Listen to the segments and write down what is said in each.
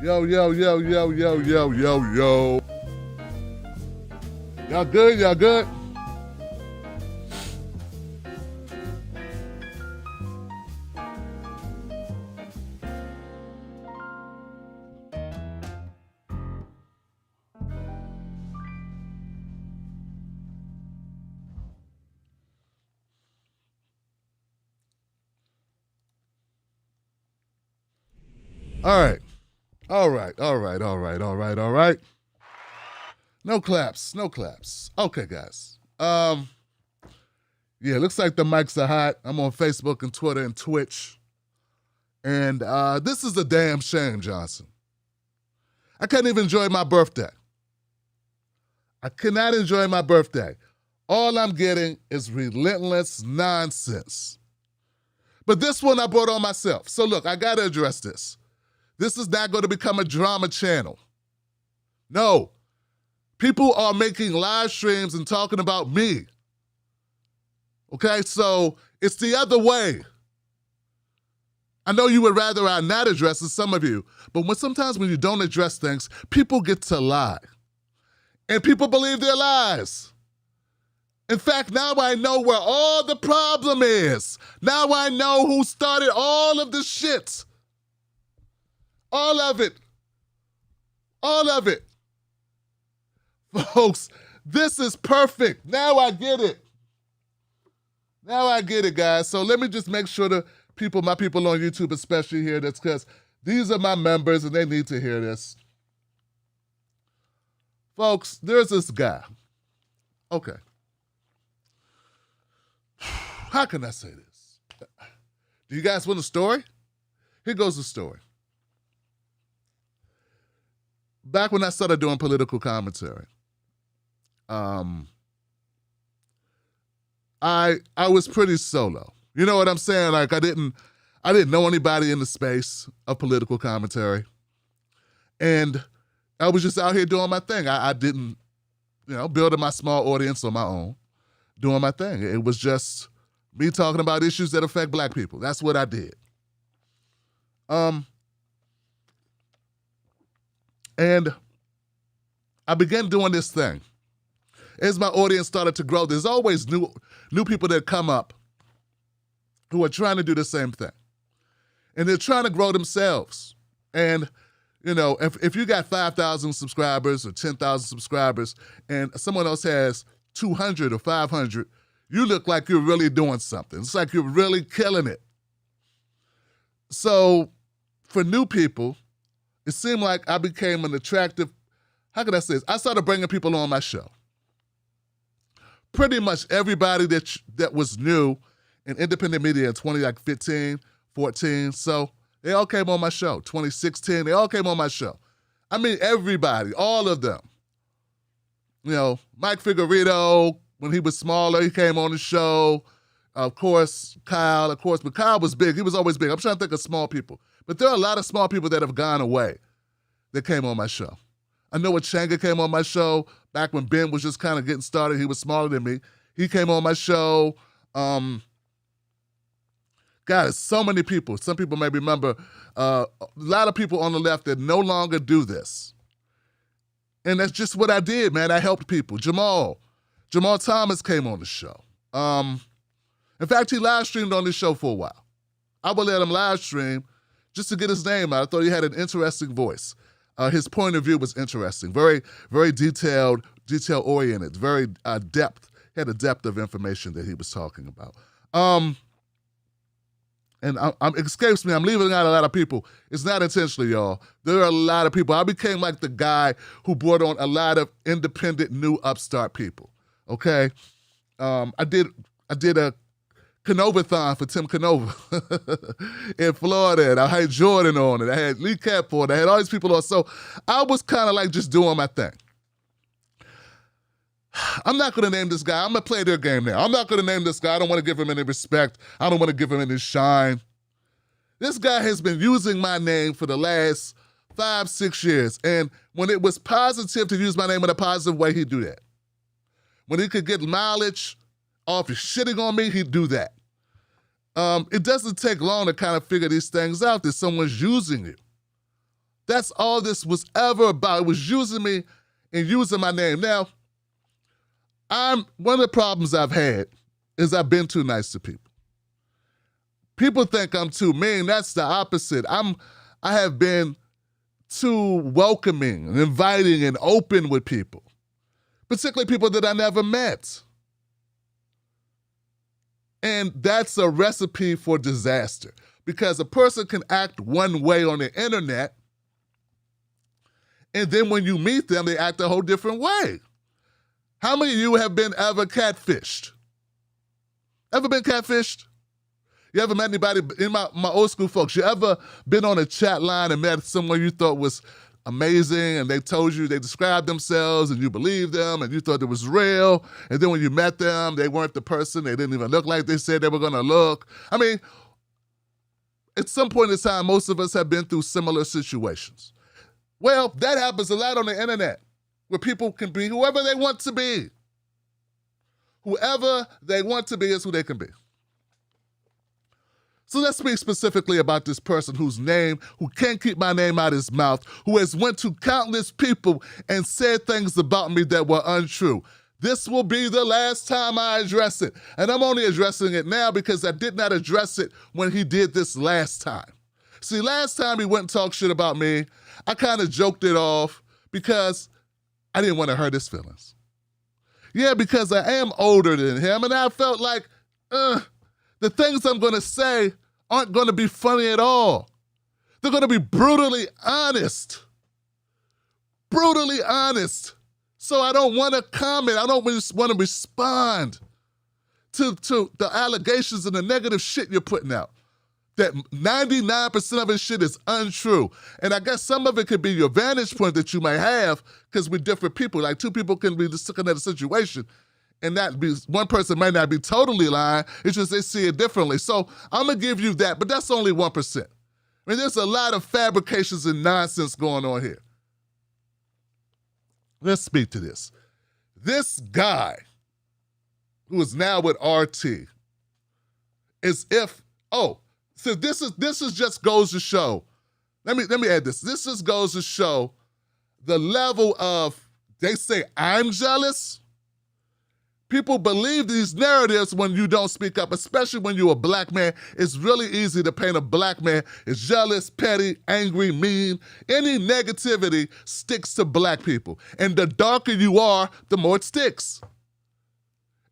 Yo, yo, yo, yo, yo, yo, yo, yo. Y'all good? Y'all good? All right. All right. All right. All right. All right. All right. No claps. No claps. Okay, guys. Yeah, looks like the mics are hot. I'm on Facebook and Twitter and Twitch. And this is a damn shame, Johnson. I can't even enjoy my birthday. I cannot enjoy my birthday. All I'm getting is relentless nonsense. But this one I brought on myself. So look, I gotta address this. This is not going to become a drama channel. No. People are making live streams and talking about me. Okay, so it's the other way. I know you would rather I not address it, some of you, but sometimes when you don't address things, people get to lie. And people believe their lies. In fact, now I know where all the problem is. Now I know who started all of the shit. All of it. All of it. Folks, this is perfect. Now I get it. Now I get it, guys. So let me just make sure the people, my people on YouTube especially hear this, because these are my members and they need to hear this. Folks, there's this guy. Okay. How can I say this? Do you guys want a story? Here goes the story. Back when I started doing political commentary, I was pretty solo. You know what I'm saying? Like I didn't know anybody in the space of political commentary. And I was just out here doing my thing. I didn't, building my small audience on my own, doing my thing. It was just me talking about issues that affect Black people. That's what I did. And I began doing this thing. As my audience started to grow, there's always new people that come up who are trying to do the same thing. And they're trying to grow themselves. And, if you got 5,000 subscribers or 10,000 subscribers and someone else has 200 or 500, you look like you're really doing something. It's like you're really killing it. So for new people, it seemed like I became an attractive, how can I say this? I started bringing people on my show. Pretty much everybody that was new in independent media in 2015, 14, so they all came on my show. 2016, they all came on my show. I mean, everybody, all of them. Mike Figueredo, when he was smaller, he came on the show. Of course, Kyle, but Kyle was big. He was always big. I'm trying to think of small people. But there are a lot of small people that have gone away that came on my show. I know Changa came on my show back when Ben was just kind of getting started. He was smaller than me. He came on my show. God, so many people. Some people may remember a lot of people on the left that no longer do this. And that's just what I did, man. I helped people. Jamal Thomas came on the show. In fact, he live streamed on this show for a while. I would let him live stream just to get his name out. I thought he had an interesting voice. His point of view was interesting, very, very detail-oriented, very depth. He had a depth of information that he was talking about. And it escapes me. I'm leaving out a lot of people. It's not intentionally, y'all. There are a lot of people. I became like the guy who brought on a lot of independent, new upstart people. Okay, I did a Canova-thon for Tim Canova in Florida, and I had Jordan on it. I had Lee Cap on it. I had all these people on. So I was kind of like just doing my thing. I'm not going to name this guy. I'm going to play their game now. I'm not going to name this guy. I don't want to give him any respect. I don't want to give him any shine. This guy has been using my name for the last 5-6 years. And when it was positive to use my name in a positive way, he'd do that. When he could get mileage off of shitting on me, he'd do that. It doesn't take long to kind of figure these things out that someone's using you. That's all this was ever about. It was using me and using my name. Now, one of the problems I've had is I've been too nice to people. People think I'm too mean. That's the opposite. I have been too welcoming and inviting and open with people, particularly people that I never met. And that's a recipe for disaster, because a person can act one way on the internet, and then when you meet them, they act a whole different way. How many of you have been ever catfished? Ever been catfished? You ever met anybody, in my old school folks, you ever been on a chat line and met someone you thought was amazing, and they described themselves, and you believed them, and you thought it was real, and then when you met them, they weren't the person, they didn't even look like they said they were gonna look. I mean, at some point in time, most of us have been through similar situations. Well, that happens a lot on the internet, where people can be whoever they want to be. Whoever they want to be is who they can be. So let's speak specifically about this person who can't keep my name out of his mouth, who has went to countless people and said things about me that were untrue. This will be the last time I address it. And I'm only addressing it now because I did not address it when he did this last time. See, last time he went and talked shit about me, I kind of joked it off because I didn't want to hurt his feelings. Yeah, because I am older than him, and I felt like, the things I'm going to say aren't going to be funny at all. They're going to be brutally honest. Brutally honest. So I don't want to comment. I don't want to respond to the allegations and the negative shit you're putting out. That 99% of his shit is untrue. And I guess some of it could be your vantage point that you might have, because we're different people. Like, two people can be just looking at a situation, and one person might not be totally lying. It's just they see it differently. So I'm going to give you that, but that's only 1%. I mean, there's a lot of fabrications and nonsense going on here. Let's speak to this. This guy, who is now with RT, so this is just goes to show. Let me add this. This just goes to show the level of, they say I'm jealous. People believe these narratives when you don't speak up, especially when you're a black man. It's really easy to paint a black man as jealous, petty, angry, mean. Any negativity sticks to black people. And the darker you are, the more it sticks.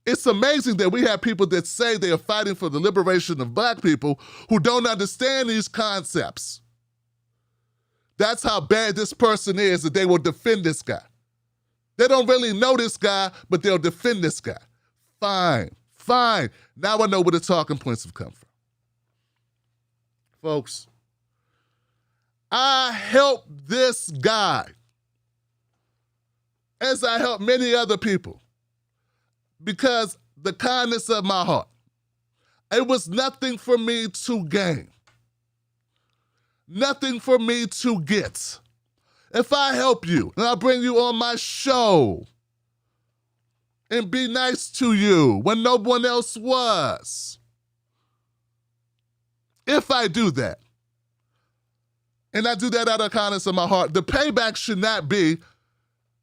It's amazing that we have people that say they are fighting for the liberation of black people who don't understand these concepts. That's how bad this person is, that they will defend this guy. They don't really know this guy, but they'll defend this guy. Fine. Now I know where the talking points have come from. Folks, I helped this guy as I help many other people because the kindness of my heart. It was nothing for me to gain, nothing for me to get. If I help you and I bring you on my show and be nice to you when no one else was, if I do that, and I do that out of the kindness of my heart, the payback should not be,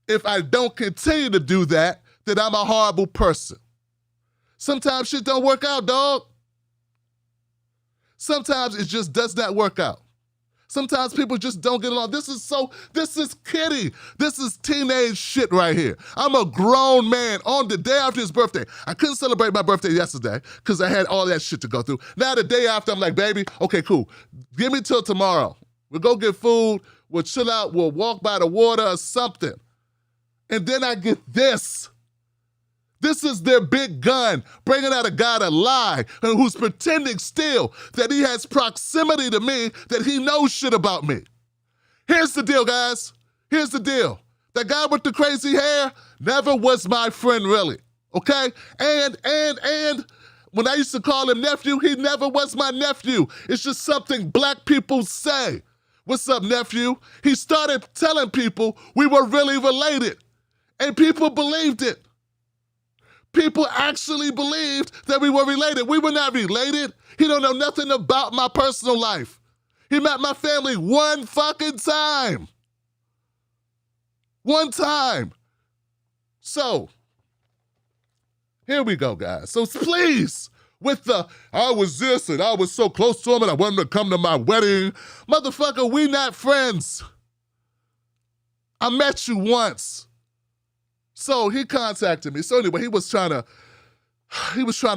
if I don't continue to do that, that I'm a horrible person. Sometimes shit don't work out, dog. Sometimes it just does not work out. Sometimes people just don't get along. This is kiddie. This is teenage shit right here. I'm a grown man on the day after his birthday. I couldn't celebrate my birthday yesterday because I had all that shit to go through. Now the day after, I'm like, baby, okay, cool. Give me till tomorrow. We'll go get food. We'll chill out. We'll walk by the water or something. And then I get this. This is their big gun, bringing out a guy to lie and who's pretending still that he has proximity to me, that he knows shit about me. Here's the deal, guys. Here's the deal. That guy with the crazy hair never was my friend, really, okay? And when I used to call him nephew, he never was my nephew. It's just something black people say. What's up, nephew? He started telling people we were really related, and people believed it. People actually believed that we were related. We were not related. He don't know nothing about my personal life. He met my family one fucking time. One time. So, here we go, guys. So please, with the, I was this and I was so close to him and I wanted him to come to my wedding. Motherfucker, we not friends. I met you once. So he contacted me. So anyway, he was trying to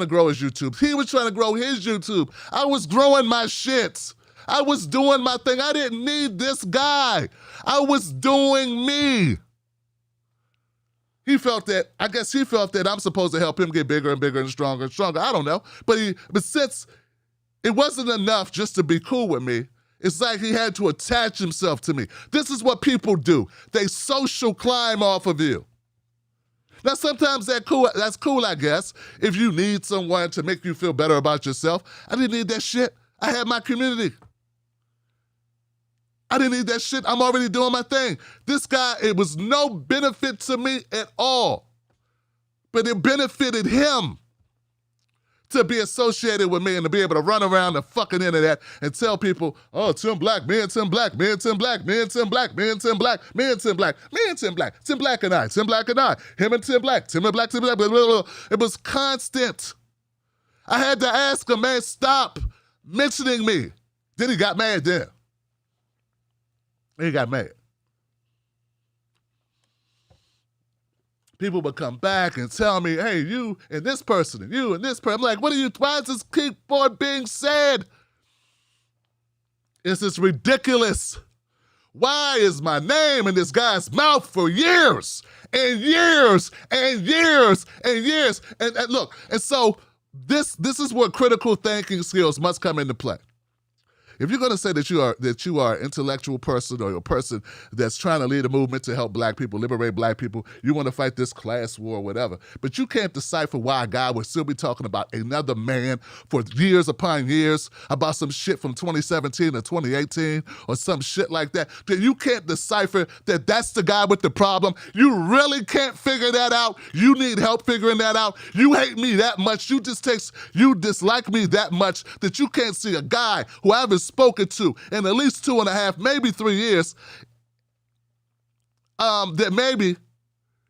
grow his YouTube. He was trying to grow his YouTube. I was growing my shit. I was doing my thing. I didn't need this guy. I was doing me. I guess he felt that I'm supposed to help him get bigger and bigger and stronger and stronger. I don't know. But since it wasn't enough just to be cool with me, it's like he had to attach himself to me. This is what people do. They social climb off of you. Now, sometimes that's cool, I guess, if you need someone to make you feel better about yourself. I didn't need that shit. I had my community. I didn't need that shit. I'm already doing my thing. This guy, it was no benefit to me at all. But it benefited him to be associated with me and to be able to run around the fucking internet and tell people, oh, Tim Black, me and Tim Black, me and Tim Black, me and Tim Black, me and Tim Black, me and Tim Black, me and Tim Black, Tim Black and I, Tim Black and I, him and Tim Black, Tim and Black, Tim Black, blah, blah, blah. It was constant. I had to ask him, man, stop mentioning me. Then he got mad then. He got mad. People would come back and tell me, hey, you and this person and you and this person. I'm like, why does this keep on being said? This is ridiculous. Why is my name in this guy's mouth for years and years and years and years? And look, and so this is where critical thinking skills must come into play. If you're going to say that you are an intellectual person or a person that's trying to lead a movement to help black people, liberate black people, you want to fight this class war or whatever, but you can't decipher why a guy would still be talking about another man for years upon years about some shit from 2017 or 2018 or some shit like that, then you can't decipher that that's the guy with the problem. You really can't figure that out. You need help figuring that out. You hate me that much. You dislike me that much that you can't see a guy who I haven't spoken to in at least 2.5, maybe 3 years, that maybe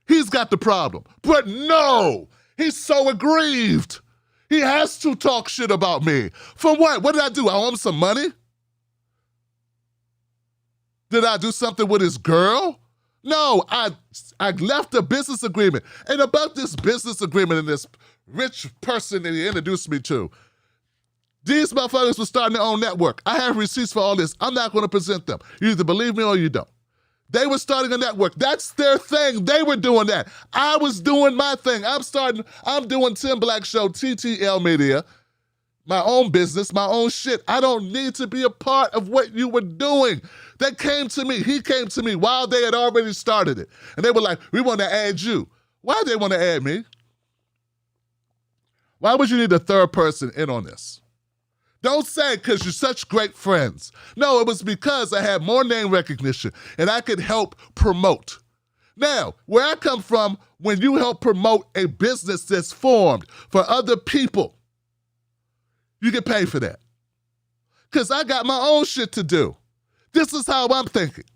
he's got the problem. But no, he's so aggrieved. He has to talk shit about me. For what? What did I do? I owe him some money? Did I do something with his girl? No, I left a business agreement. And about this business agreement and this rich person that he introduced me to, these motherfuckers were starting their own network. I have receipts for all this. I'm not going to present them. You either believe me or you don't. They were starting a network. That's their thing. They were doing that. I was doing my thing. I'm doing Tim Black Show, TTL Media, my own business, my own shit. I don't need to be a part of what you were doing. They came to me. He came to me while they had already started it. And they were like, we want to add you. Why did they want to add me? Why would you need a third person in on this? Don't say because you're such great friends. No, it was because I had more name recognition and I could help promote. Now, where I come from, when you help promote a business that's formed for other people, you get paid for that. Because I got my own shit to do. This is how I'm thinking.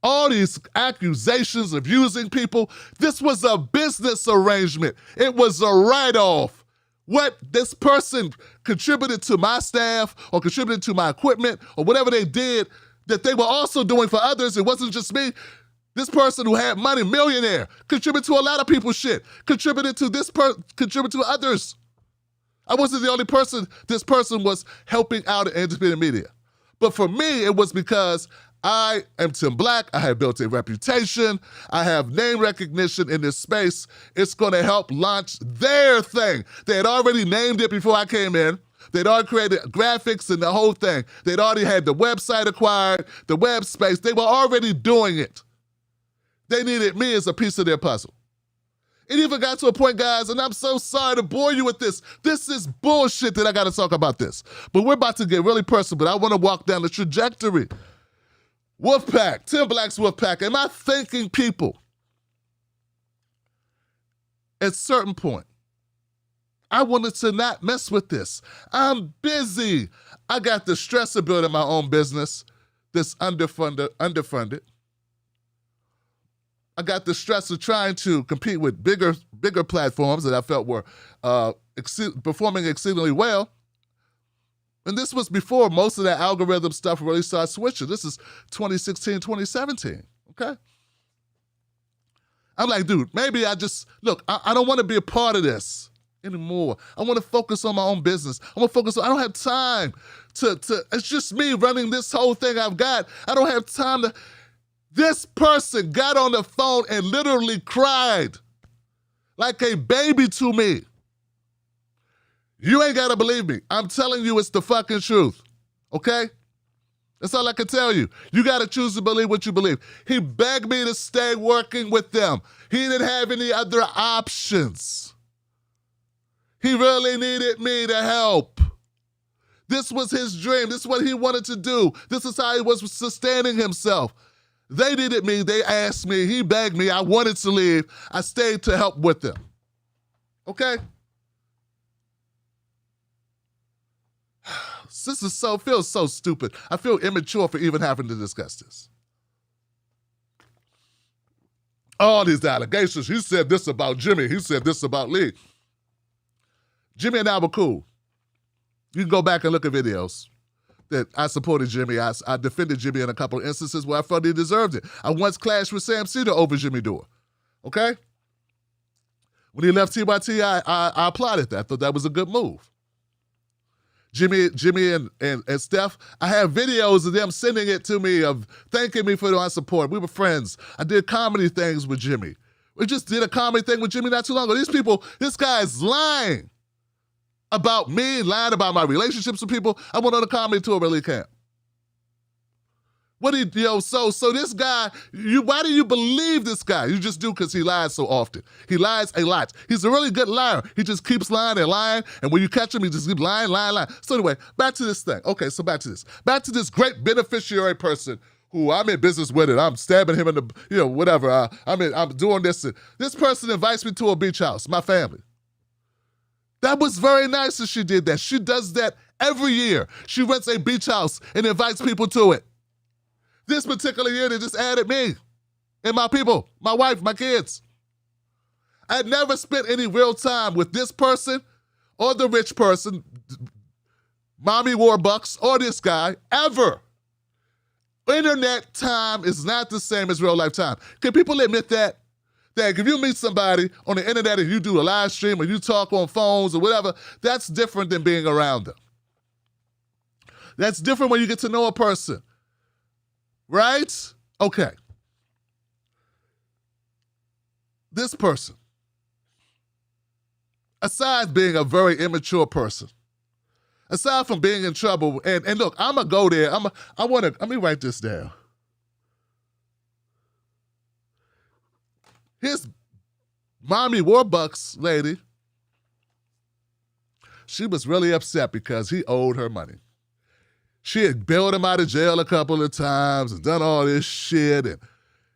All these accusations of using people, this was a business arrangement. It was a write-off. What this person contributed to my staff or contributed to my equipment or whatever they did that they were also doing for others, it wasn't just me. This person who had money, millionaire, contributed to a lot of people's shit, contributed to others. I wasn't the only person this person was helping out in independent media. But for me, it was because I am Tim Black. I have built a reputation. I have name recognition in this space. It's going to help launch their thing. They had already named it before I came in. They'd already created graphics and the whole thing. They'd already had the website acquired, the web space. They were already doing it. They needed me as a piece of their puzzle. It even got to a point, guys, and I'm so sorry to bore you with this. This is bullshit that I got to talk about this. But we're about to get really personal, but I want to walk down the trajectory. Wolfpack, Tim Black's Wolfpack. Am I thinking people? At a certain point, I wanted to not mess with this. I'm busy. I got the stress of building my own business that's underfunded. I got the stress of trying to compete with bigger platforms that I felt were performing exceedingly well. And this was before most of that algorithm stuff really started switching. This is 2016, 2017, okay? I'm like, dude, maybe I don't want to be a part of this anymore. I want to focus on my own business. I don't have time to it's just me running this whole thing I've got. I don't have time to. This person got on the phone and literally cried like a baby to me. You ain't got to believe me. I'm telling you it's the fucking truth, okay? That's all I can tell you. You got to choose to believe what you believe. He begged me to stay working with them. He didn't have any other options. He really needed me to help. This was his dream. This is what he wanted to do. This is how he was sustaining himself. They needed me. They asked me. He begged me. I wanted to leave. I stayed to help with them. Okay? This feels so stupid. I feel immature for even having to discuss this. All these allegations. He said this about Jimmy. He said this about Lee. Jimmy and I were cool. You can go back and look at videos that I supported Jimmy. I defended Jimmy in a couple of instances where I felt he deserved it. I once clashed with Sam Cedar over Jimmy Dore. Okay? When he left TYT, I applauded that. I thought that was a good move. Jimmy and Steph, I have videos of them sending it to me of thanking me for my support. We were friends. I did comedy things with Jimmy. We just did a comedy thing with Jimmy not too long ago. This guy is lying about me, lying about my relationships with people. I went on a comedy tour with Lee Camp. So this guy, why do you believe this guy? You just do because he lies so often. He lies a lot. He's a really good liar. He just keeps lying and lying, and when you catch him, he just keeps lying. So anyway, back to this thing. Okay, so back to this. Back to this great beneficiary person who I'm in business with it. I'm stabbing him in the, whatever. I'm doing this. This person invites me to a beach house, my family. That was very nice that she did that. She does that every year. She rents a beach house and invites people to it. This particular year, they just added me and my people, my wife, my kids. I had never spent any real time with this person or the rich person, Mommy Warbucks, or this guy, ever. Internet time is not the same as real life time. Can people admit that? That if you meet somebody on the internet and you do a live stream or you talk on phones or whatever, that's different than being around them. That's different when you get to know a person. Right? Okay. This person, aside being a very immature person, aside from being in trouble, and look, I'm going to go there. Let me write this down. His Mommy Warbucks lady, she was really upset because he owed her money. She had bailed him out of jail a couple of times and done all this shit, and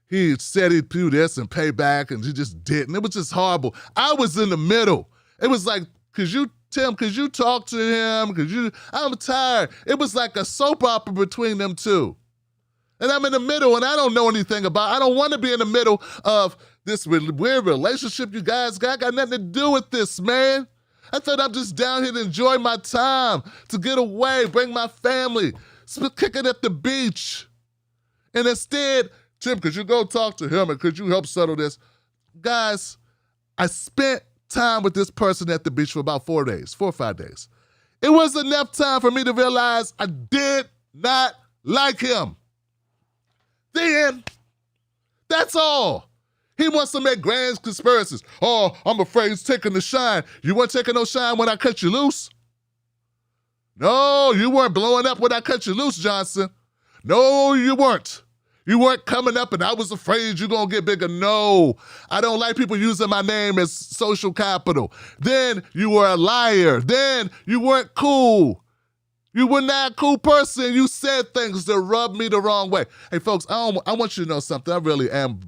he said he'd do this and pay back, and he just didn't. It was just horrible. I was in the middle. It was like, Tim, could you talk to him? I'm tired. It was like a soap opera between them two. And I'm in the middle, and I don't know anything I don't want to be in the middle of this weird relationship you guys got. Got nothing to do with this, man. I thought I'm just down here to enjoy my time, to get away, bring my family, kick it at the beach. And instead, Tim, could you go talk to him and could you help settle this? Guys, I spent time with this person at the beach for about 4 or 5 days. It was enough time for me to realize I did not like him. The end. That's all. He wants to make grand conspiracies. Oh, I'm afraid he's taking the shine. You weren't taking no shine when I cut you loose. No, you weren't blowing up when I cut you loose, Johnson. No, you weren't. You weren't coming up and I was afraid you're going to get bigger. No, I don't like people using my name as social capital. Then you were a liar. Then you weren't cool. You were not a cool person. You said things that rubbed me the wrong way. Hey, folks, I want you to know something. I really am.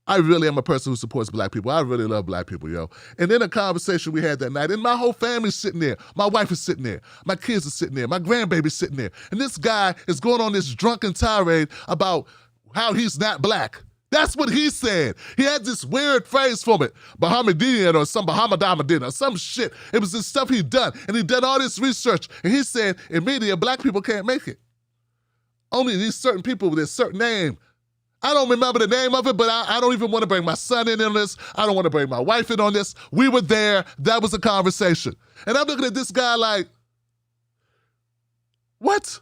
I really am a person who supports black people. I really love black people, yo. And then a conversation we had that night, and my whole family's sitting there. My wife is sitting there. My kids are sitting there. My grandbaby's sitting there. And this guy is going on this drunken tirade about how he's not black. That's what he said. He had this weird phrase from it, Bahamidian or some Bahamamadin or some shit. It was this stuff he'd done, and he'd done all this research, and he said, in media, black people can't make it. Only these certain people with a certain name. I don't remember the name of it, but I don't even want to bring my son in on this. I don't want to bring my wife in on this. We were there. That was a conversation. And I'm looking at this guy like, what?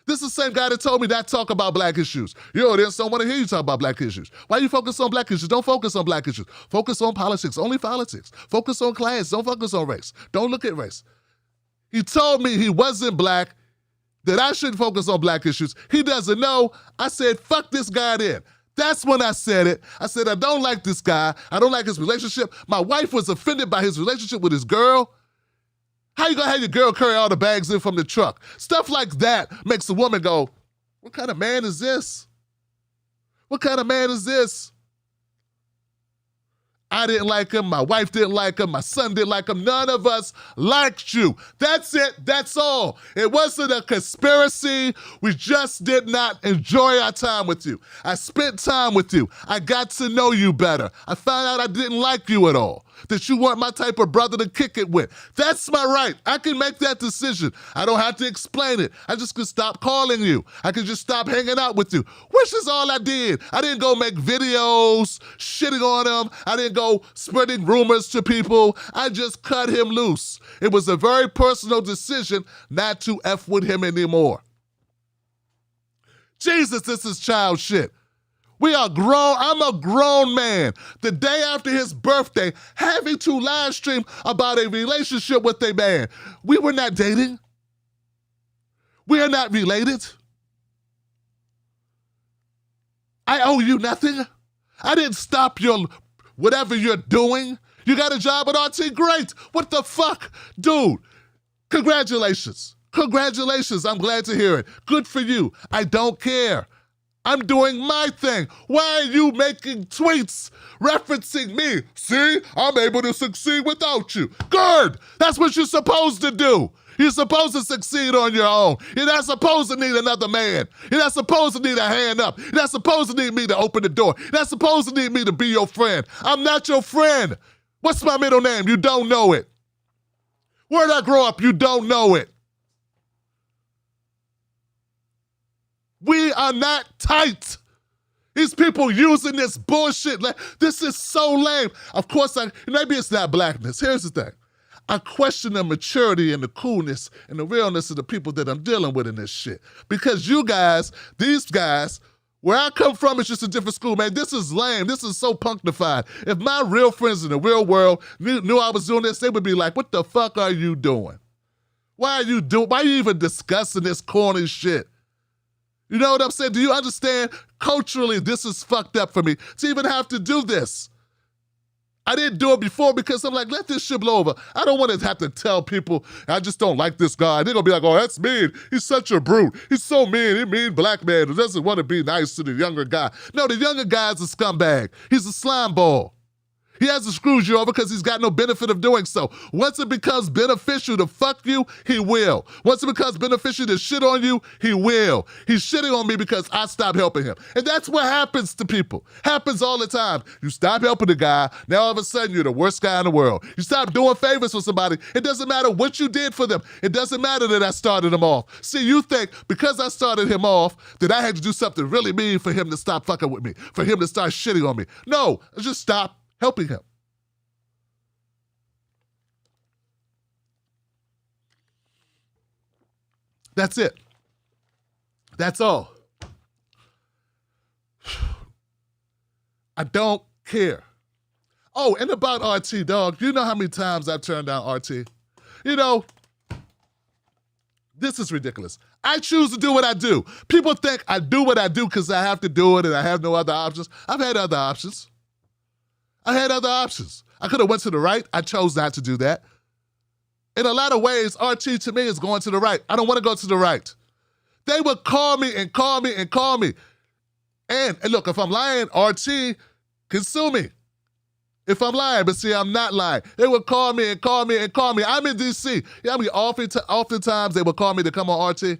This is the same guy that told me not talk about black issues. Yo, they don't want to hear you talk about black issues. Why you focus on black issues? Don't focus on black issues. Focus on politics, only politics. Focus on class, don't focus on race. Don't look at race. He told me he wasn't black, that I shouldn't focus on black issues. He doesn't know. I said, fuck this guy then. That's when I said it. I said, I don't like this guy. I don't like his relationship. My wife was offended by his relationship with his girl. How you gonna have your girl carry all the bags in from the truck? Stuff like that makes a woman go, what kind of man is this? What kind of man is this? I didn't like him, my wife didn't like him, my son didn't like him, none of us liked you. That's it, that's all. It wasn't a conspiracy, we just did not enjoy our time with you. I spent time with you, I got to know you better. I found out I didn't like you at all, that you weren't my type of brother to kick it with. That's my right, I can make that decision. I don't have to explain it, I just can stop calling you. I can just stop hanging out with you, which is all I did. I didn't go make videos shitting on him, I didn't go spreading rumors to people. I just cut him loose. It was a very personal decision not to F with him anymore. Jesus, this is child shit. We are grown. I'm a grown man. The day after his birthday, having to live stream about a relationship with a man. We were not dating. We are not related. I owe you nothing. I didn't stop your whatever you're doing. You got a job at RT? Great. What the fuck? Dude, congratulations. Congratulations. I'm glad to hear it. Good for you. I don't care. I'm doing my thing. Why are you making tweets referencing me? See, I'm able to succeed without you. Good. That's what you're supposed to do. You're supposed to succeed on your own. You're not supposed to need another man. You're not supposed to need a hand up. You're not supposed to need me to open the door. You're not supposed to need me to be your friend. I'm not your friend. What's my middle name? You don't know it. Where'd I grow up? You don't know it. We are not tight. These people using this bullshit. This is so lame. Of course, maybe it's not blackness. Here's the thing. I question the maturity and the coolness and the realness of the people that I'm dealing with in this shit. Because you guys, these guys, where I come from is just a different school, man. This is lame. This is so punctified. If my real friends in the real world knew I was doing this, they would be like, what the fuck are you doing? Why are you even discussing this corny shit? You know what I'm saying? Do you understand? Culturally, this is fucked up for me to even have to do this. I didn't do it before because I'm like, let this shit blow over. I don't want to have to tell people, I just don't like this guy. They're going to be like, oh, that's mean. He's such a brute. He's so mean. He mean black man who doesn't want to be nice to the younger guy. No, the younger guy's a scumbag. He's a slime ball. He hasn't screwed you over because he's got no benefit of doing so. Once it becomes beneficial to fuck you, he will. Once it becomes beneficial to shit on you, he will. He's shitting on me because I stopped helping him. And that's what happens to people. Happens all the time. You stop helping the guy, now all of a sudden you're the worst guy in the world. You stop doing favors for somebody, it doesn't matter what you did for them. It doesn't matter that I started him off. See, you think because I started him off that I had to do something really mean for him to stop fucking with me, for him to start shitting on me. No, just stop helping him. That's it. That's all. I don't care. Oh, and about RT, dog, you know how many times I've turned down RT? You know, this is ridiculous. I choose to do what I do. People think I do what I do because I have to do it and I have no other options. I've had other options. I had other options. I could have went to the right. I chose not to do that. In a lot of ways, RT to me is going to the right. I don't want to go to the right. They would call me and call me and call me. And look, if I'm lying, RT can sue me if I'm lying, but see, I'm not lying. They would call me and call me and call me. I'm in D.C. Yeah, I mean, oftentimes they would call me to come on RT.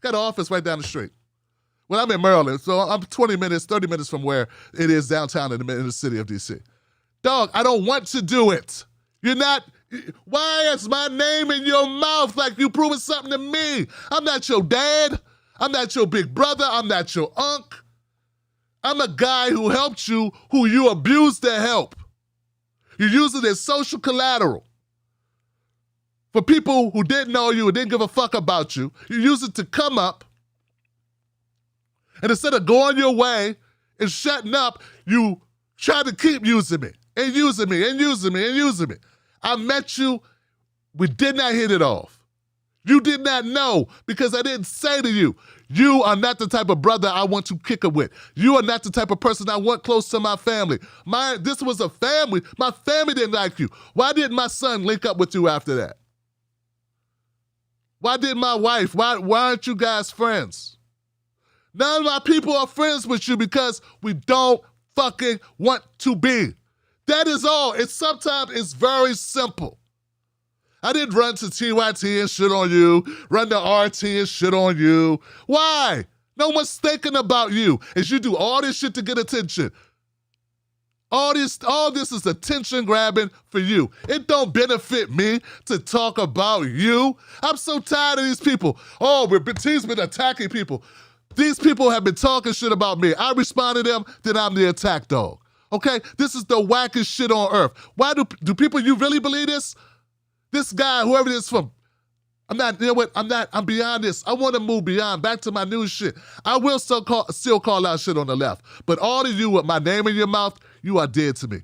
Got an office right down the street. Well, I'm in Maryland, so I'm 20 minutes, 30 minutes from where it is downtown in the city of D.C. Dog, I don't want to do it. You're not, why is my name in your mouth like you proving something to me? I'm not your dad. I'm not your big brother. I'm not your unc. I'm a guy who helped you, who you abused to help. You use it as social collateral. For people who didn't know you and didn't give a fuck about you, you use it to come up. And instead of going your way and shutting up, you try to keep using me and using me and using me and using me. I met you. We did not hit it off. You did not know because I didn't say to you, you are not the type of brother I want to kick it with. You are not the type of person I want close to my family. This was a family. My family didn't like you. Why didn't my son link up with you after that? Why didn't my wife? Why aren't you guys friends? None of my people are friends with you because we don't fucking want to be. That is all. Sometimes it's very simple. I didn't run to TYT and shit on you, run to RT and shit on you. Why? No one's thinking about you as you do all this shit to get attention. All this is attention grabbing for you. It don't benefit me to talk about you. I'm so tired of these people. Oh, T's been attacking people. These people have been talking shit about me. I respond to them, then I'm the attack dog. Okay? This is the wackest shit on earth. Why do people, you really believe this? This guy, whoever it is from, I'm beyond this. I want to move beyond, back to my new shit. I will still call out shit on the left. But all of you with my name in your mouth, you are dead to me.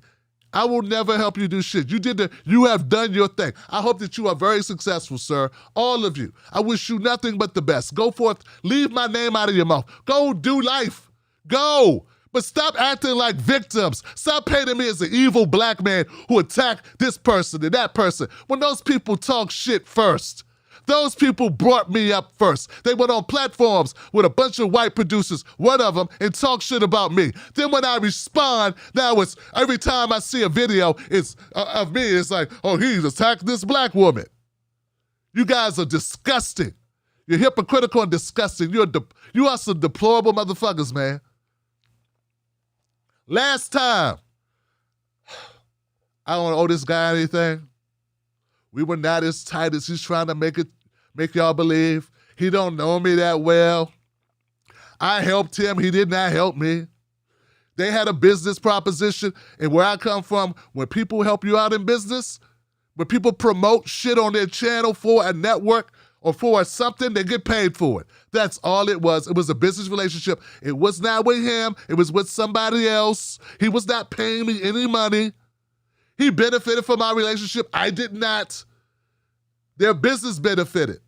I will never help you do shit. You have done your thing. I hope that you are very successful, sir. All of you. I wish you nothing but the best. Go forth. Leave my name out of your mouth. Go do life. Go. But stop acting like victims. Stop painting me as an evil black man who attacked this person and that person. When those people talk shit first. Those people brought me up first. They went on platforms with a bunch of white producers, one of them, and talk shit about me. Then when I respond, now it's every time I see a video of me, it's like, oh, he's attacked this black woman. You guys are disgusting. You're hypocritical and disgusting. You are some deplorable motherfuckers, man. Last time, I don't owe this guy anything. We were not as tight as he's trying to make y'all believe. He don't know me that well. I helped him. He did not help me. They had a business proposition, and where I come from, when people help you out in business, when people promote shit on their channel for a network or for something, they get paid for it. That's all it was. It was a business relationship. It was not with him. It was with somebody else. He was not paying me any money. He benefited from our relationship. I did not. Their business benefited.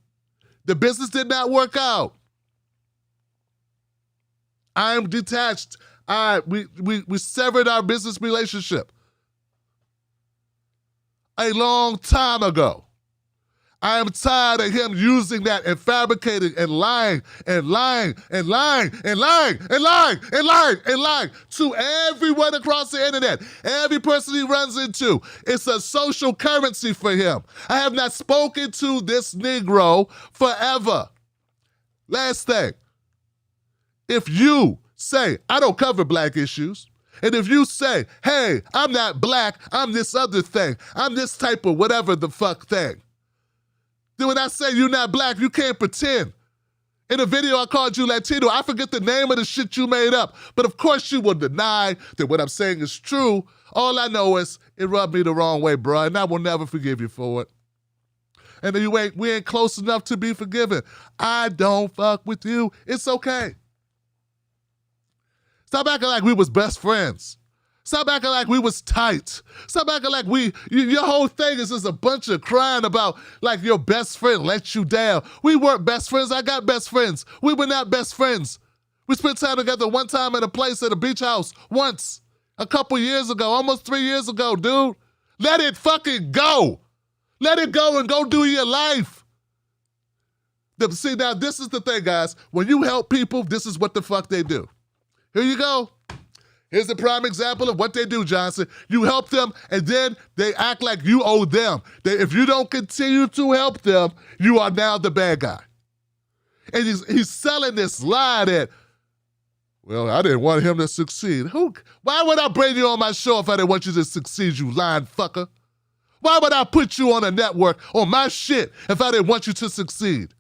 The business did not work out. I am detached. We severed our business relationship a long time ago. I am tired of him using that and fabricating and lying and lying and lying and lying and lying and lying and lying to everyone across the internet. Every person he runs into, it's a social currency for him. I have not spoken to this Negro forever. Last thing, if you say, I don't cover black issues, and if you say, hey, I'm not black, I'm this other thing, I'm this type of whatever the fuck thing, then when I say you're not black, you can't pretend. In a video, I called you Latino. I forget the name of the shit you made up. But of course you will deny that what I'm saying is true. All I know is it rubbed me the wrong way, bro, and I will never forgive you for it. And we ain't close enough to be forgiven. I don't fuck with you. It's okay. Stop acting like we was best friends. Stop acting like we was tight. Stop acting like your whole thing is just a bunch of crying about like your best friend let you down. We weren't best friends. I got best friends. We were not best friends. We spent time together one time at a place at a beach house once, a couple years ago, almost 3 years ago, dude. Let it fucking go. Let it go and go do your life. See, now this is the thing, guys. When you help people, this is what the fuck they do. Here you go. Here's the prime example of what they do, Johnson. You help them, and then they act like you owe them. If you don't continue to help them, you are now the bad guy. And he's selling this lie that, well, I didn't want him to succeed. Why would I bring you on my show if I didn't want you to succeed, you lying fucker? Why would I put you on a network on my shit if I didn't want you to succeed?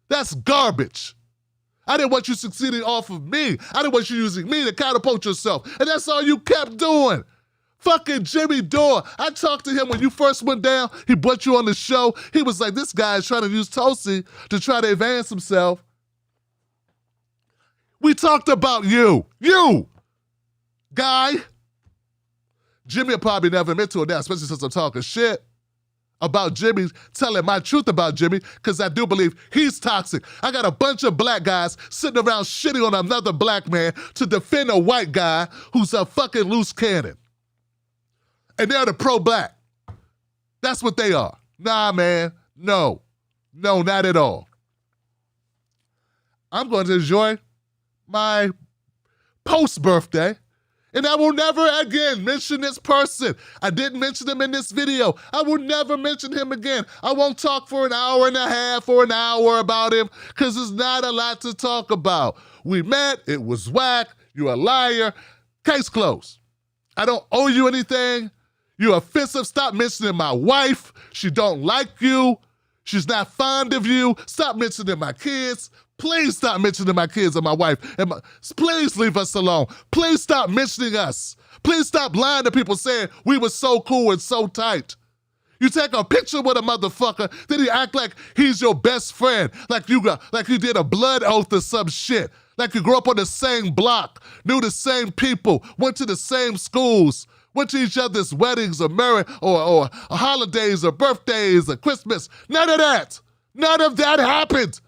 That's garbage. I didn't want you succeeding off of me. I didn't want you using me to catapult yourself. And that's all you kept doing. Fucking Jimmy Dore. I talked to him when you first went down. He brought you on the show. He was like, this guy is trying to use Tulsi to try to advance himself. We talked about you. You, guy. Jimmy will probably never admit to it now, especially since I'm talking shit about Jimmy, telling my truth about Jimmy, because I do believe he's toxic. I got a bunch of black guys sitting around shitting on another black man to defend a white guy who's a fucking loose cannon. And they're the pro-black. That's what they are. Nah, man. No. No, not at all. I'm going to enjoy my post-birthday, and I will never again mention this person. I didn't mention him in this video. I will never mention him again. I won't talk for an hour and a half or an hour about him because there's not a lot to talk about. We met. It was whack. You're a liar. Case closed. I don't owe you anything. You're offensive. Stop mentioning my wife. She don't like you. She's not fond of you. Stop mentioning my kids. Please stop mentioning my kids and my wife. Please leave us alone. Please stop mentioning us. Please stop lying to people saying we were so cool and so tight. You take a picture with a motherfucker, then you act like he's your best friend, like you did a blood oath or some shit, like you grew up on the same block, knew the same people, went to the same schools, went to each other's weddings or or holidays or birthdays or Christmas. None of that. None of that happened.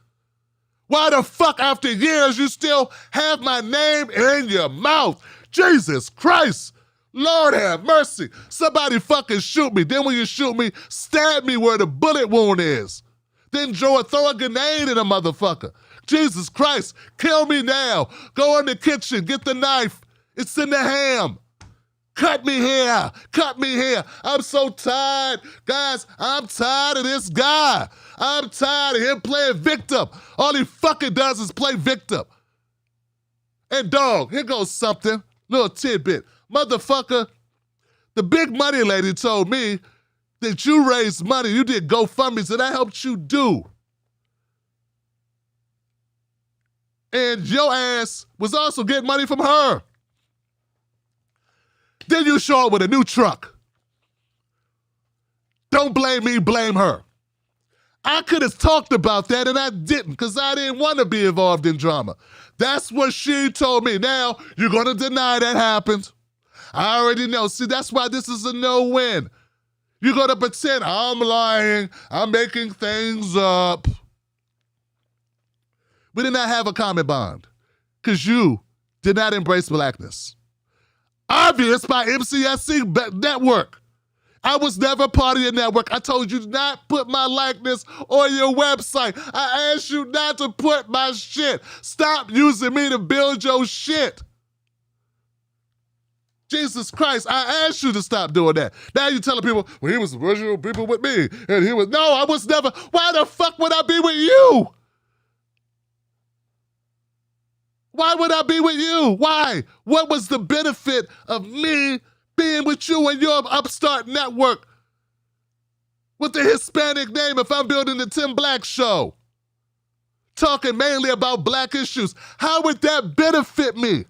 Why the fuck, after years, you still have my name in your mouth? Jesus Christ. Lord have mercy. Somebody fucking shoot me. Then when you shoot me, stab me where the bullet wound is. Then throw a grenade in a motherfucker. Jesus Christ. Kill me now. Go in the kitchen. Get the knife. It's in the ham. Cut me here. Cut me here. I'm so tired. Guys, I'm tired of this guy. I'm tired of him playing victim. All he fucking does is play victim. And dog, here goes something. Little tidbit. Motherfucker, the big money lady told me that you raised money. You did GoFundMes that I helped you do. And your ass was also getting money from her. Then you show up with a new truck. Don't blame me, blame her. I could have talked about that and I didn't because I didn't want to be involved in drama. That's what she told me. Now, you're going to deny that happened. I already know. See, that's why this is a no-win. You're going to pretend I'm lying. I'm making things up. We did not have a common bond because you did not embrace blackness. Obvious by MCSC Network. I was never part of your network. I told you not put my likeness on your website. I asked you not to put my shit. Stop using me to build your shit. Jesus Christ, I asked you to stop doing that. Now you're telling people, well, he was original people with me. And he was, no, I was never. Why the fuck would I be with you? Why would I be with you? Why? What was the benefit of me being with you and your upstart network with the Hispanic name if I'm building the Tim Black Show? Talking mainly about black issues. How would that benefit me?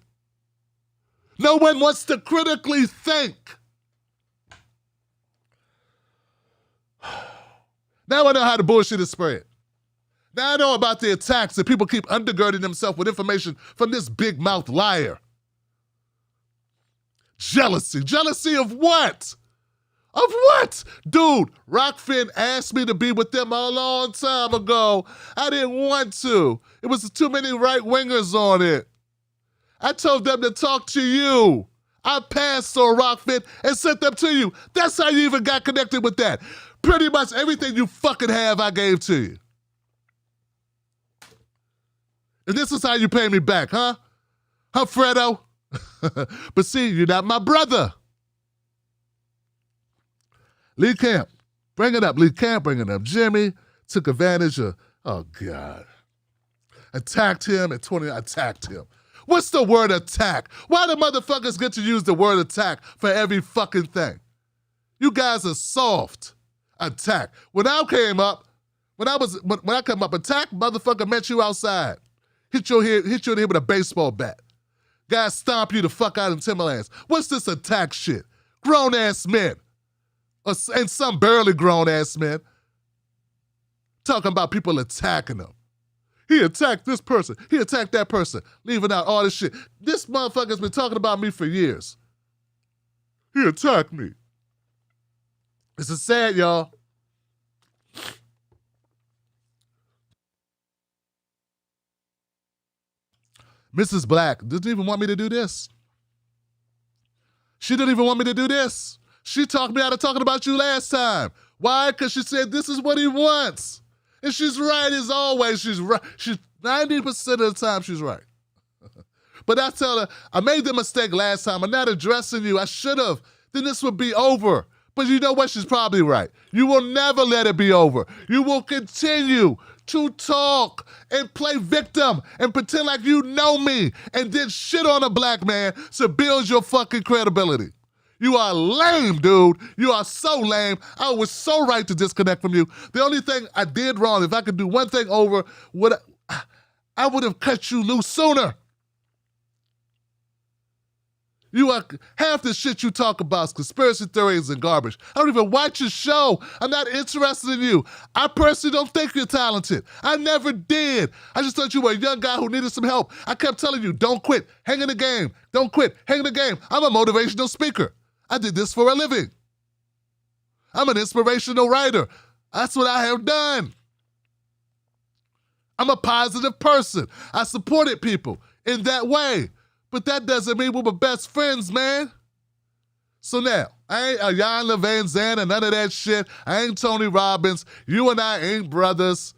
No one wants to critically think. Now I know how the bullshit is spread. Now I know about the attacks that people keep undergirding themselves with information from this big mouth liar. Jealousy. Jealousy of what? Of what? Dude, Rockfin asked me to be with them a long time ago. I didn't want to. It was too many right-wingers on it. I told them to talk to you. I passed on Rockfin and sent them to you. That's how you even got connected with that. Pretty much everything you fucking have, I gave to you. And this is how you pay me back, huh? Huh, Fredo? But see, you're not my brother. Lee Camp, bring it up. Lee Camp, bring it up. Jimmy took advantage of, oh God. Attacked him at 20, attacked him. What's the word attack? Why do motherfuckers get to use the word attack for every fucking thing? You guys are soft. Attack. When I came up, when I come up, attack, motherfucker met you outside. Hit you in the head with a baseball bat. Guys stomp you the fuck out in Timberlands. What's this attack shit? Grown-ass men. And some barely grown-ass men. Talking about people attacking them. He attacked this person. He attacked that person. Leaving out all this shit. This motherfucker's been talking about me for years. He attacked me. This is sad, y'all. Mrs. Black doesn't even want me to do this. She didn't even want me to do this. She talked me out of talking about you last time. Why? Because she said this is what he wants. And she's right as always. She's right. She's 90% of the time she's right. But I tell her, I made the mistake last time. I'm not addressing you. I should have. Then this would be over. But you know what? She's probably right. You will never let it be over. You will continue to talk and play victim and pretend like you know me and then shit on a black man to build your fucking credibility. You are lame, dude. You are so lame. I was so right to disconnect from you. The only thing I did wrong, if I could do one thing over, I would have cut you loose sooner. You are half the shit you talk about is conspiracy theories and garbage. I don't even watch your show. I'm not interested in you. I personally don't think you're talented. I never did. I just thought you were a young guy who needed some help. I kept telling you, don't quit. Hang in the game. Don't quit. Hang in the game. I'm a motivational speaker. I did this for a living. I'm an inspirational writer. That's what I have done. I'm a positive person. I supported people in that way. But that doesn't mean we're best friends, man. So now, I ain't Iyanla Vanzant and none of that shit. I ain't Tony Robbins. You and I ain't brothers.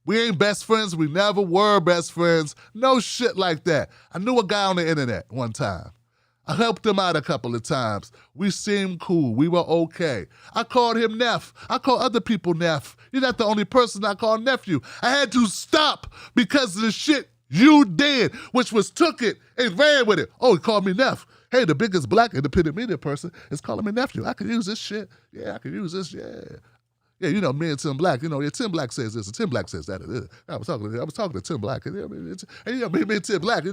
We ain't best friends. We never were best friends. No shit like that. I knew a guy on the internet one time. I helped him out a couple of times. We seemed cool. We were okay. I called him Neff. I call other people Neff. You're not the only person I call nephew. I had to stop because of the shit you did, which was took it and ran with it. Oh, he called me Neff. Hey, the biggest black independent media person is calling me nephew. I can use this shit. Yeah, I can use this. Yeah. Yeah, you know, me and Tim Black, yeah, Tim Black says this and Tim Black says that. I was talking to Tim Black. And, me and Tim Black,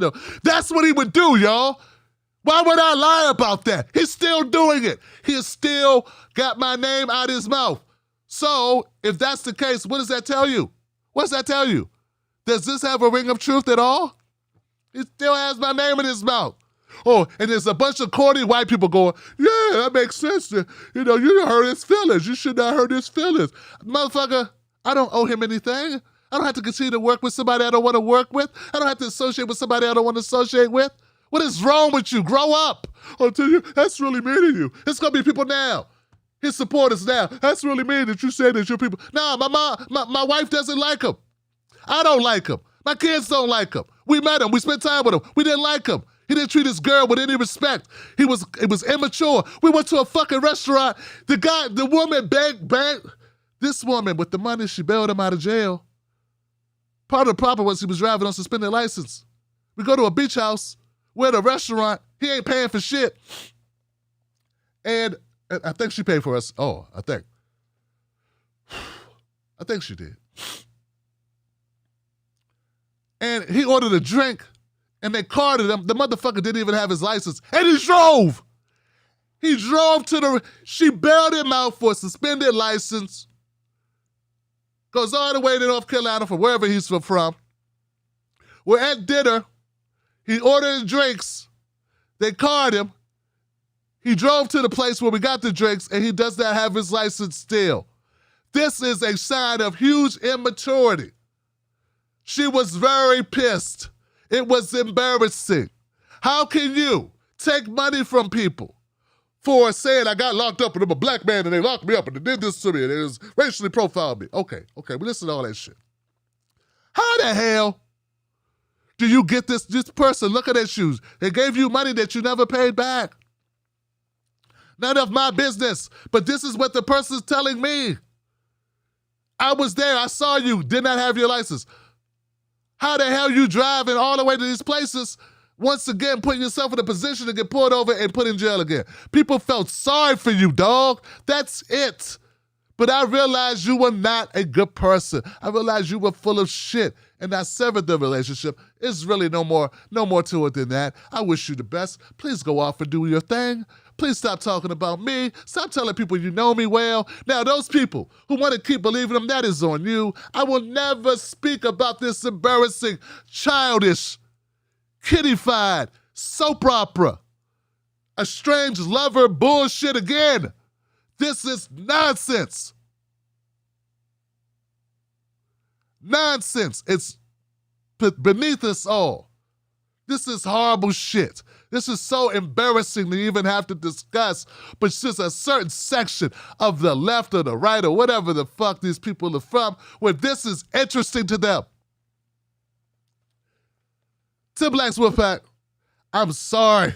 that's what he would do, y'all. Why would I lie about that? He's still doing it. He still got my name out his mouth. So, if that's the case, what does that tell you? What does that tell you? Does this have a ring of truth at all? He still has my name in his mouth. Oh, and there's a bunch of corny white people going, yeah, that makes sense. You hurt his feelings. You should not hurt his feelings. Motherfucker, I don't owe him anything. I don't have to continue to work with somebody I don't want to work with. I don't have to associate with somebody I don't want to associate with. What is wrong with you? Grow up. I'll tell you, that's really mean of you. It's going to be people now. His supporters now. That's really mean that you say that your people. No, my wife doesn't like him. I don't like him. My kids don't like him. We met him. We spent time with him. We didn't like him. He didn't treat his girl with any respect. It was immature. We went to a fucking restaurant. The woman begged. This woman, with the money, she bailed him out of jail. Part of the problem was he was driving on suspended license. We go to a beach house. We're at a restaurant. He ain't paying for shit. And I think she paid for us. Oh, I think she did. And he ordered a drink, and they carded him. The motherfucker didn't even have his license, and he drove. He drove she bailed him out for a suspended license, goes all the way to North Carolina from wherever he's from. We're at dinner. He ordered drinks. They carded him. He drove to the place where we got the drinks, and he does not have his license still. This is a sign of huge immaturity. She was very pissed. It was embarrassing. How can you take money from people for saying I got locked up and I'm a black man and they locked me up and they did this to me and it racially profiled me? Okay, we listen to all that shit. How the hell do you get this person? Look at their shoes. They gave you money that you never paid back. None of my business, but this is what the person's telling me. I was there. I saw you. Did not have your license. How the hell you driving all the way to these places, once again putting yourself in a position to get pulled over and put in jail again? People felt sorry for you, dog. That's it. But I realized you were not a good person. I realized you were full of shit. And I severed the relationship. It's really no more to it than that. I wish you the best. Please go off and do your thing. Please stop talking about me. Stop telling people you know me well. Now, those people who want to keep believing them, that is on you. I will never speak about this embarrassing, childish, kiddified soap opera, a strange lover bullshit again. This is nonsense. Nonsense. It's beneath us all. This is horrible shit. This is so embarrassing to even have to discuss, but it's just a certain section of the left or the right or whatever the fuck these people are from where this is interesting to them. Tim Black's Wolfpack, I'm sorry.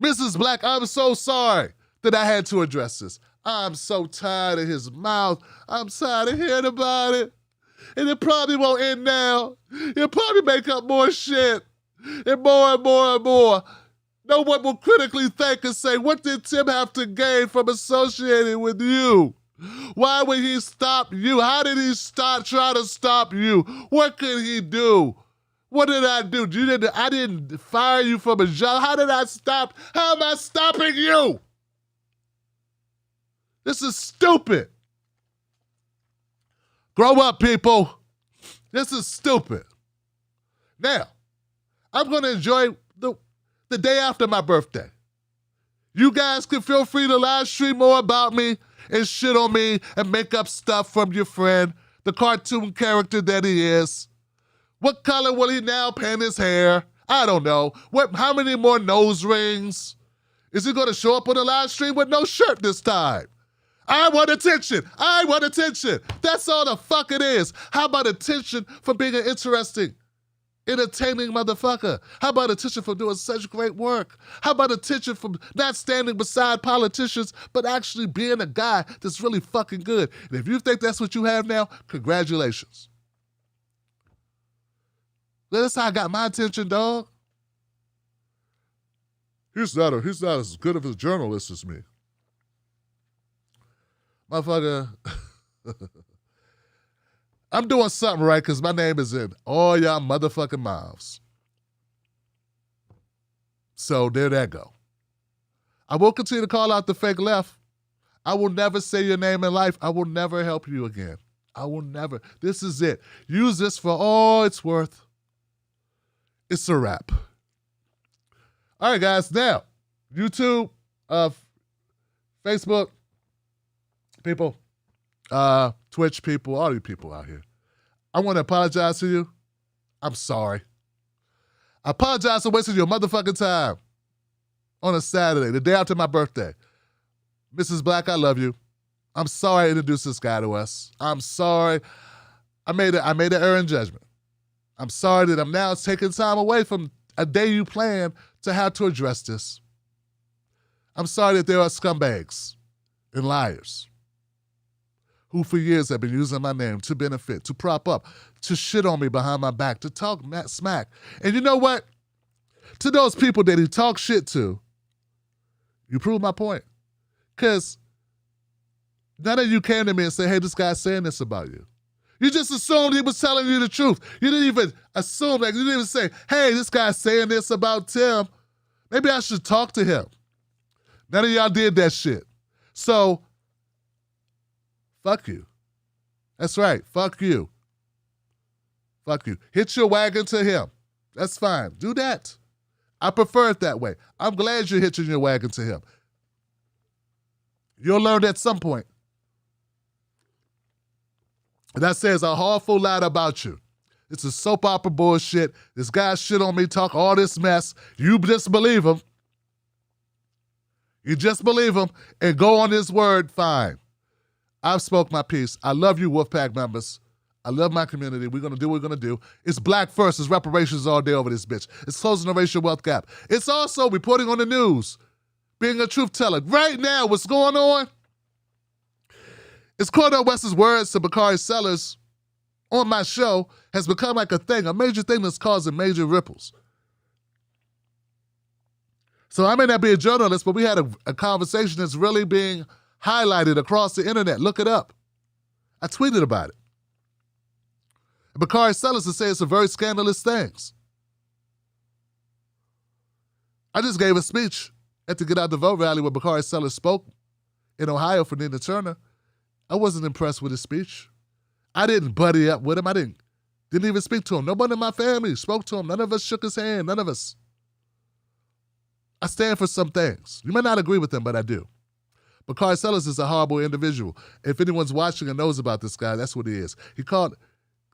Mrs. Black, I'm so sorry that I had to address this. I'm so tired of his mouth. I'm tired of hearing about it. And it probably won't end now. He'll probably make up more shit. And more and more and more. No one will critically think and say, what did Tim have to gain from associating with you? Why would he stop you? How did he try to stop you? What could he do? What did I do? I didn't fire you from a job. How did I stop? How am I stopping you? This is stupid. Grow up, people. This is stupid. Now, I'm going to enjoy the day after my birthday. You guys can feel free to live stream more about me and shit on me and make up stuff from your friend, the cartoon character that he is. What color will he now paint his hair? I don't know. How many more nose rings? Is he going to show up on the live stream with no shirt this time? I want attention. I want attention. That's all the fuck it is. How about attention for being an interesting, entertaining motherfucker? How about attention for doing such great work? How about attention from not standing beside politicians, but actually being a guy that's really fucking good? And if you think that's what you have now, congratulations. That's how I got my attention, dog. He's not as good of a journalist as me. Motherfucker, I'm doing something right because my name is in all y'all motherfucking mouths. So there that go. I will continue to call out the fake left. I will never say your name in life. I will never help you again. I will never. This is it. Use this for all it's worth. It's a wrap. All right, guys. Now, YouTube, Facebook, people, Twitch people, all you people out here. I want to apologize to you. I'm sorry. I apologize for wasting your motherfucking time on a Saturday, the day after my birthday. Mrs. Black, I love you. I'm sorry I introduced this guy to us. I'm sorry. I made an error in judgment. I'm sorry that I'm now taking time away from a day you planned to have to address this. I'm sorry that there are scumbags and liars who for years have been using my name to benefit, to prop up, to shit on me behind my back, to talk smack. And you know what? To those people that he talks shit to, you prove my point. Because none of you came to me and said, hey, this guy's saying this about you. You just assumed he was telling you the truth. You didn't even assume that. You didn't even say, hey, this guy's saying this about Tim. Maybe I should talk to him. None of y'all did that shit. So, fuck you. That's right. Fuck you. Fuck you. Hitch your wagon to him. That's fine. Do that. I prefer it that way. I'm glad you're hitching your wagon to him. You'll learn at some point. That says a awful lot about you. It's a soap opera bullshit. This guy shit on me, talk all this mess. You just believe him. You just believe him and go on his word, fine. I've spoke my piece. I love you, Wolfpack members. I love my community. We're going to do what we're going to do. It's black first. It's reparations all day over this bitch. It's closing the racial wealth gap. It's also reporting on the news, being a truth teller. Right now, what's going on? It's Cornel West's words to Bakari Sellers on my show has become like a thing, a major thing that's causing major ripples. So I may not be a journalist, but we had a conversation that's really being highlighted across the internet. Look it up. I tweeted about it. And Bakari Sellers has said some very scandalous things. I just gave a speech at the Get Out the Vote rally where Bakari Sellers spoke in Ohio for Nina Turner. I wasn't impressed with his speech. I didn't buddy up with him. I didn't even speak to him. Nobody in my family spoke to him. None of us shook his hand. None of us. I stand for some things. You may not agree with them, but I do. Bakari Sellers is a horrible individual. If anyone's watching and knows about this guy, that's what he is. He called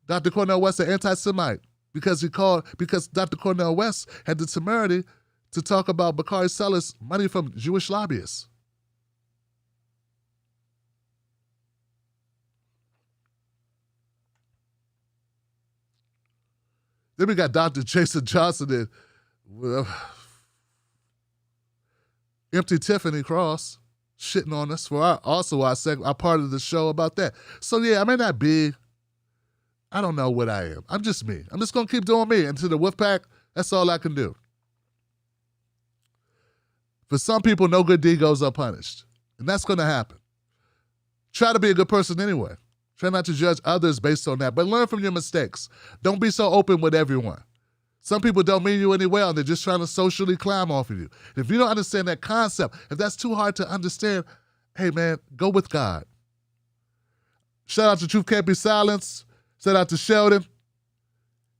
Dr. Cornel West an anti-Semite because Dr. Cornel West had the temerity to talk about Bakari Sellers' money from Jewish lobbyists. Then we got Dr. Jason Johnson and Empty Tiffany Cross shitting on us for our part of the show about that. So yeah, I may not be, I don't know what I am. I'm just me. I'm just going to keep doing me. And to the Wolfpack, that's all I can do. For some people, no good deed goes unpunished. And that's going to happen. Try to be a good person anyway. Try not to judge others based on that, but learn from your mistakes. Don't be so open with everyone. Some people don't mean you any well, and they're just trying to socially climb off of you. If you don't understand that concept, if that's too hard to understand, hey man, go with God. Shout out to Truth Can't Be Silenced. Shout out to Sheldon.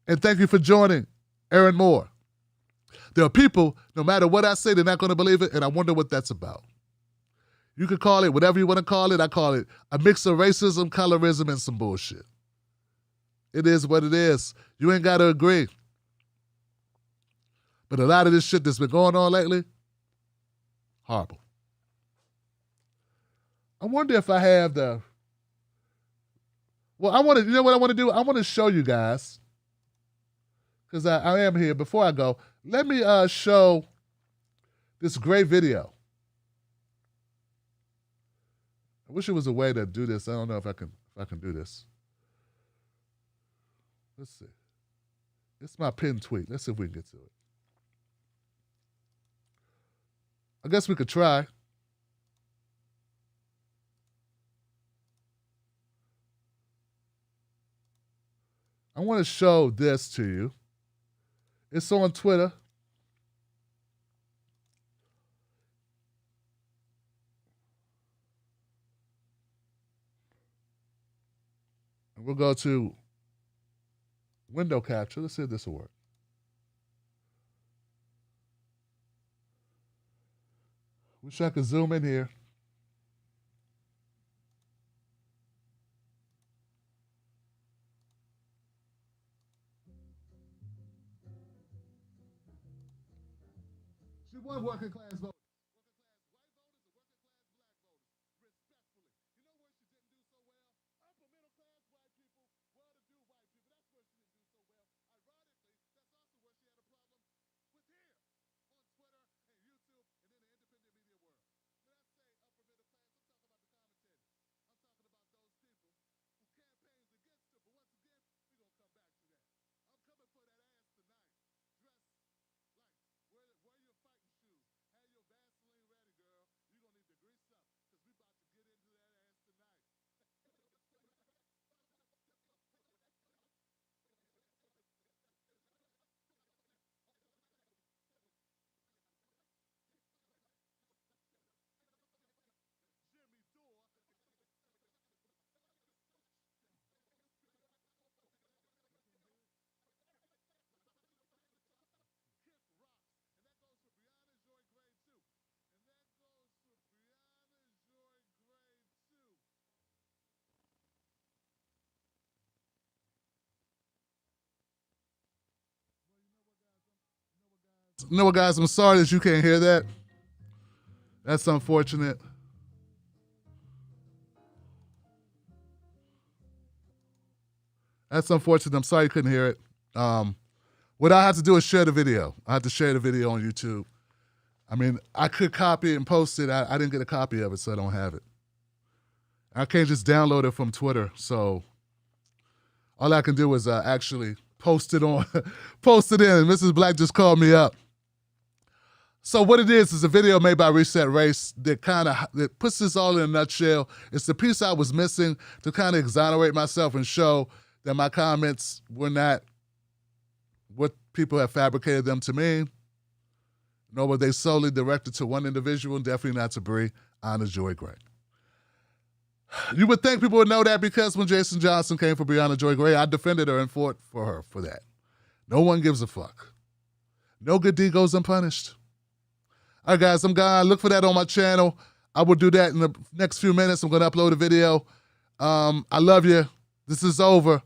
And thank you for joining Aaron Moore. There are people, no matter what I say, they're not going to believe it, and I wonder what that's about. You could call it whatever you want to call it. I call it a mix of racism, colorism, and some bullshit. It is what it is. You ain't got to agree. But a lot of this shit that's been going on lately, horrible. I wonder if I have you know what I want to do? I want to show you guys, because I am here. Before I go, let me show this great video. I wish there was a way to do this. I don't know if I can do this. Let's see. It's my pinned tweet. Let's see if we can get to it. I guess we could try. I want to show this to you. It's on Twitter. And we'll go to window capture. Let's see if this will work. Wish I could zoom in here. She was working class voters. You know what, guys? I'm sorry that you can't hear that. That's unfortunate. That's unfortunate. I'm sorry you couldn't hear it. What I have to do is share the video. I have to share the video on YouTube. I mean, I could copy it and post it. I didn't get a copy of it, so I don't have it. I can't just download it from Twitter, so all I can do is actually post it on, post it in. Mrs. Black just called me up. So what it is a video made by Reset Race that puts this all in a nutshell. It's the piece I was missing to kind of exonerate myself and show that my comments were not what people have fabricated them to mean, nor were they solely directed to one individual, and definitely not to Brianna Joy Gray. You would think people would know that because when Jason Johnson came for Brianna Joy Gray, I defended her and fought for her for that. No one gives a fuck. No good deed goes unpunished. All right, guys, I'm gone. Look for that on my channel. I will do that in the next few minutes. I'm going to upload a video. I love you. This is over.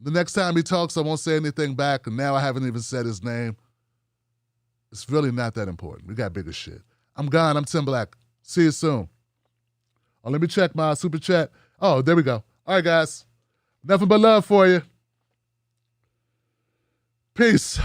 The next time he talks, I won't say anything back, and now I haven't even said his name. It's really not that important. We got bigger shit. I'm gone. I'm Tim Black. See you soon. Oh, let me check my super chat. Oh, there we go. All right, guys. Nothing but love for you. Peace.